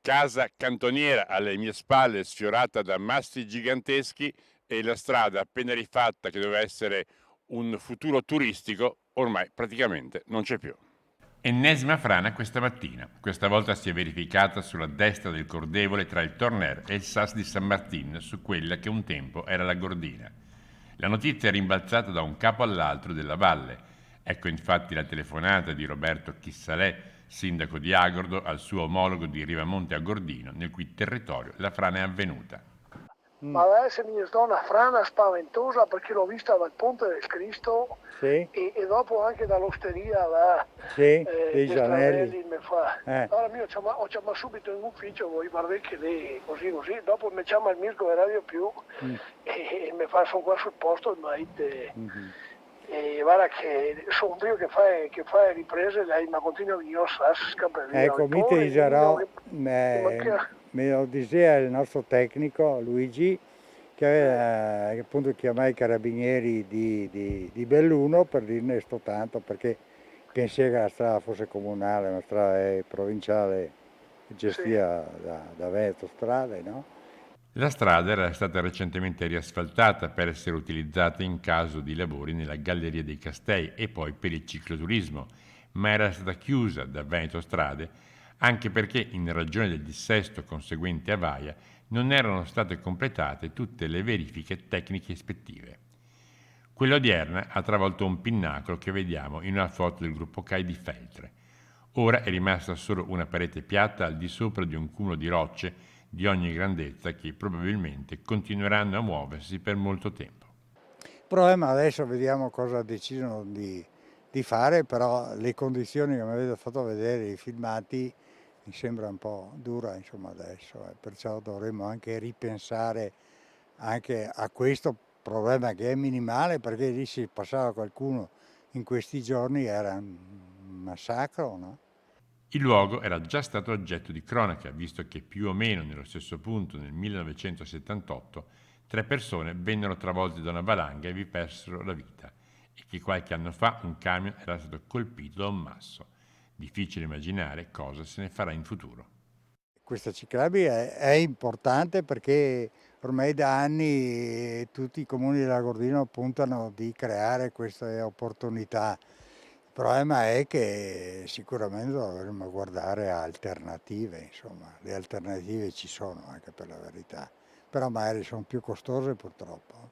Casa cantoniera alle mie spalle sfiorata da massi giganteschi e la strada appena rifatta che doveva essere un futuro turistico ormai praticamente non c'è più. Ennesima frana questa mattina. Questa volta si è verificata sulla destra del cordevole tra il Torner e il Sas di San Martin, su quella che un tempo era la Gordina. La notizia è rimbalzata da un capo all'altro della valle. Ecco infatti la telefonata di Roberto Chissalè, sindaco di Agordo, al suo omologo di Rivamonte a Gordino, nel cui territorio la frana è avvenuta. Ma adesso mi è stata una frana spaventosa perché l'ho vista dal Ponte del Cristo Sì, e dopo anche dall'osteria là, sì, dei di Stranelli Gianelli. mi fa. Allora io ho chiamato subito in ufficio, voi guardate che lei così così, dopo mi chiama il Mirko e Radio Più e mi fa, sono qua sul posto e mi dice, e guarda che sono io che fa riprese, lei ma continua a venire a scappare. Ecco, mi ti dirò, me lo diceva il nostro tecnico Luigi, che appunto chiamai i carabinieri di Belluno per dirne sto tanto, perché pensai che la strada fosse comunale, la strada è provinciale, gestita da Veneto Strade, no? La strada era stata recentemente riasfaltata per essere utilizzata in caso di lavori nella Galleria dei Castei e poi per il cicloturismo, ma era stata chiusa da Veneto Strade anche perché in ragione del dissesto conseguente a Vaia non erano state completate tutte le verifiche tecniche ispettive. Quella odierna ha travolto un pinnacolo che vediamo in una foto del gruppo CAI di Feltre. Ora è rimasta solo una parete piatta al di sopra di un cumulo di rocce di ogni grandezza che probabilmente continueranno a muoversi per molto tempo. Il problema adesso vediamo cosa decidono di fare, però le condizioni che mi avete fatto vedere, i filmati, mi sembra un po' dura insomma adesso, perciò dovremmo anche ripensare anche a questo problema che è minimale, perché lì se passava qualcuno in questi giorni era un massacro, no? Il luogo era già stato oggetto di cronaca, visto che più o meno nello stesso punto nel 1978 tre persone vennero travolte da una valanga e vi persero la vita e che qualche anno fa un camion era stato colpito da un masso. Difficile immaginare cosa se ne farà in futuro. Questa ciclabile è importante perché ormai da anni tutti i comuni della Gordino puntano di creare queste opportunità. Il problema è che sicuramente dovremmo guardare a alternative, insomma, le alternative ci sono anche per la verità, però magari sono più costose purtroppo.